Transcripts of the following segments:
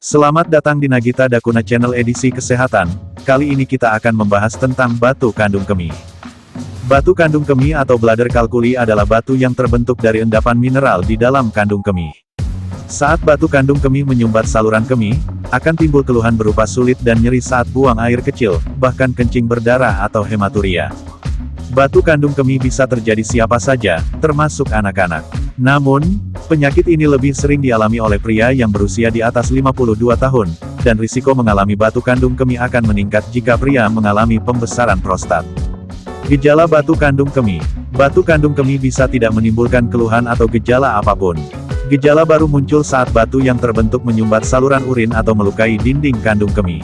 Selamat datang di Nagita Dakuna Channel edisi kesehatan. Kali ini kita akan membahas tentang batu kandung kemih. Batu kandung kemih atau bladder calculi adalah batu yang terbentuk dari endapan mineral di dalam kandung kemih. Saat batu kandung kemih menyumbat saluran kemih, akan timbul keluhan berupa sulit dan nyeri saat buang air kecil, bahkan kencing berdarah atau hematuria. Batu kandung kemih bisa terjadi siapa saja, termasuk anak-anak. Namun, penyakit ini lebih sering dialami oleh pria yang berusia di atas 52 tahun, dan risiko mengalami batu kandung kemih akan meningkat jika pria mengalami pembesaran prostat. Gejala batu kandung kemih. Batu kandung kemih bisa tidak menimbulkan keluhan atau gejala apapun. Gejala baru muncul saat batu yang terbentuk menyumbat saluran urin atau melukai dinding kandung kemih.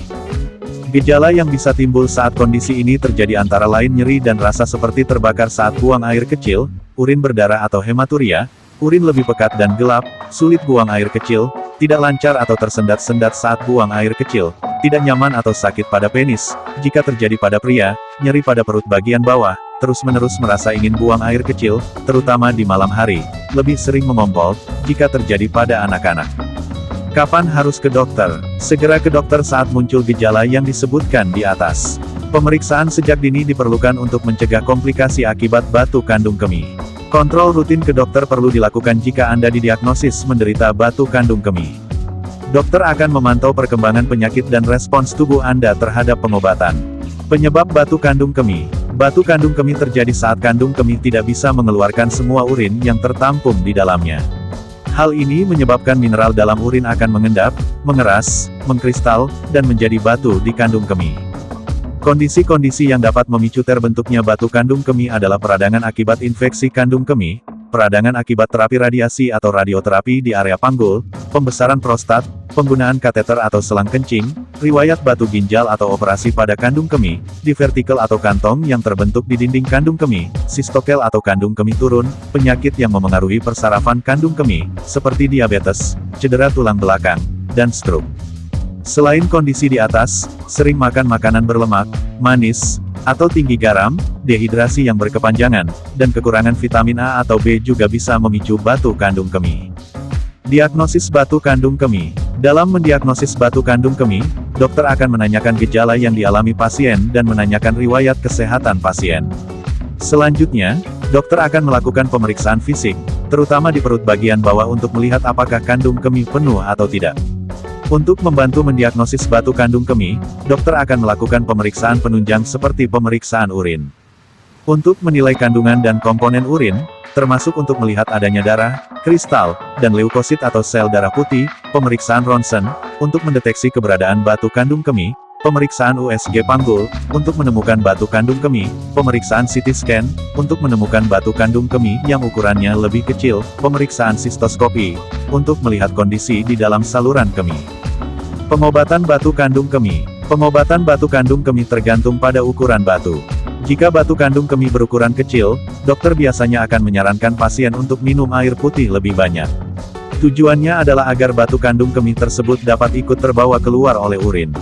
Gejala yang bisa timbul saat kondisi ini terjadi antara lain nyeri dan rasa seperti terbakar saat buang air kecil, urin berdarah atau hematuria, urin lebih pekat dan gelap, sulit buang air kecil, tidak lancar atau tersendat-sendat saat buang air kecil, tidak nyaman atau sakit pada penis, jika terjadi pada pria, nyeri pada perut bagian bawah, terus-menerus merasa ingin buang air kecil, terutama di malam hari, lebih sering memompol, jika terjadi pada anak-anak. Kapan harus ke dokter? Segera ke dokter saat muncul gejala yang disebutkan di atas. Pemeriksaan sejak dini diperlukan untuk mencegah komplikasi akibat batu kandung kemih. Kontrol rutin ke dokter perlu dilakukan jika Anda didiagnosis menderita batu kandung kemih. Dokter akan memantau perkembangan penyakit dan respons tubuh Anda terhadap pengobatan. Penyebab batu kandung kemih. Batu kandung kemih terjadi saat kandung kemih tidak bisa mengeluarkan semua urin yang tertampung di dalamnya. Hal ini menyebabkan mineral dalam urin akan mengendap, mengeras, mengkristal, dan menjadi batu di kandung kemih. Kondisi-kondisi yang dapat memicu terbentuknya batu kandung kemih adalah peradangan akibat infeksi kandung kemih, peradangan akibat terapi radiasi atau radioterapi di area panggul, pembesaran prostat, penggunaan kateter atau selang kencing, riwayat batu ginjal atau operasi pada kandung kemih, divertikel atau kantong yang terbentuk di dinding kandung kemih, sistokel atau kandung kemih turun, penyakit yang memengaruhi persarafan kandung kemih, seperti diabetes, cedera tulang belakang, dan stroke. Selain kondisi di atas, sering makan makanan berlemak, manis, atau tinggi garam, dehidrasi yang berkepanjangan, dan kekurangan vitamin A atau B juga bisa memicu batu kandung kemih. Diagnosis batu kandung kemih. Dalam mendiagnosis batu kandung kemih, dokter akan menanyakan gejala yang dialami pasien dan menanyakan riwayat kesehatan pasien. Selanjutnya, dokter akan melakukan pemeriksaan fisik, terutama di perut bagian bawah untuk melihat apakah kandung kemih penuh atau tidak. Untuk membantu mendiagnosis batu kandung kemih, dokter akan melakukan pemeriksaan penunjang seperti pemeriksaan urin. Untuk menilai kandungan dan komponen urin, termasuk untuk melihat adanya darah, kristal, dan leukosit atau sel darah putih, pemeriksaan ronsen, untuk mendeteksi keberadaan batu kandung kemih, pemeriksaan USG panggul, untuk menemukan batu kandung kemih, pemeriksaan CT scan, untuk menemukan batu kandung kemih yang ukurannya lebih kecil, pemeriksaan sistoskopi, untuk melihat kondisi di dalam saluran kemih. Pengobatan batu kandung kemih. Pengobatan batu kandung kemih tergantung pada ukuran batu. Jika batu kandung kemih berukuran kecil, dokter biasanya akan menyarankan pasien untuk minum air putih lebih banyak. Tujuannya adalah agar batu kandung kemih tersebut dapat ikut terbawa keluar oleh urin.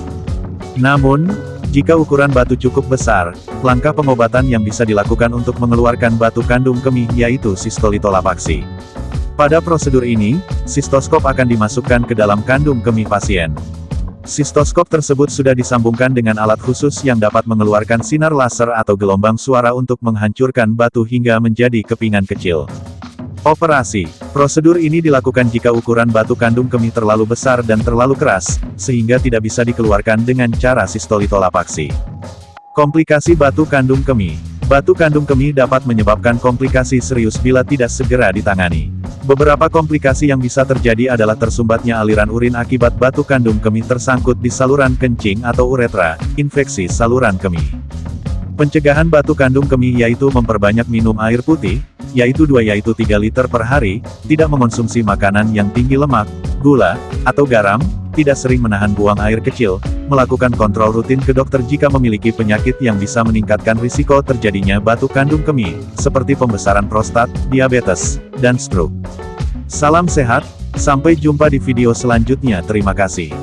Namun, jika ukuran batu cukup besar, langkah pengobatan yang bisa dilakukan untuk mengeluarkan batu kandung kemih yaitu sistolitolapaksi. Pada prosedur ini, sistoskop akan dimasukkan ke dalam kandung kemih pasien. Sistoskop tersebut sudah disambungkan dengan alat khusus yang dapat mengeluarkan sinar laser atau gelombang suara untuk menghancurkan batu hingga menjadi kepingan kecil. Operasi. Prosedur ini dilakukan jika ukuran batu kandung kemih terlalu besar dan terlalu keras, sehingga tidak bisa dikeluarkan dengan cara sistolitolapaksi. Komplikasi batu kandung kemih. Batu kandung kemih dapat menyebabkan komplikasi serius bila tidak segera ditangani. Beberapa komplikasi yang bisa terjadi adalah tersumbatnya aliran urin akibat batu kandung kemih tersangkut di saluran kencing atau uretra, infeksi saluran kemih. Pencegahan batu kandung kemih yaitu memperbanyak minum air putih, yaitu 3 liter per hari, tidak mengonsumsi makanan yang tinggi lemak, gula, atau garam, tidak sering menahan buang air kecil, melakukan kontrol rutin ke dokter jika memiliki penyakit yang bisa meningkatkan risiko terjadinya batu kandung kemih, seperti pembesaran prostat, diabetes, dan stroke. Salam sehat, sampai jumpa di video selanjutnya. Terima kasih.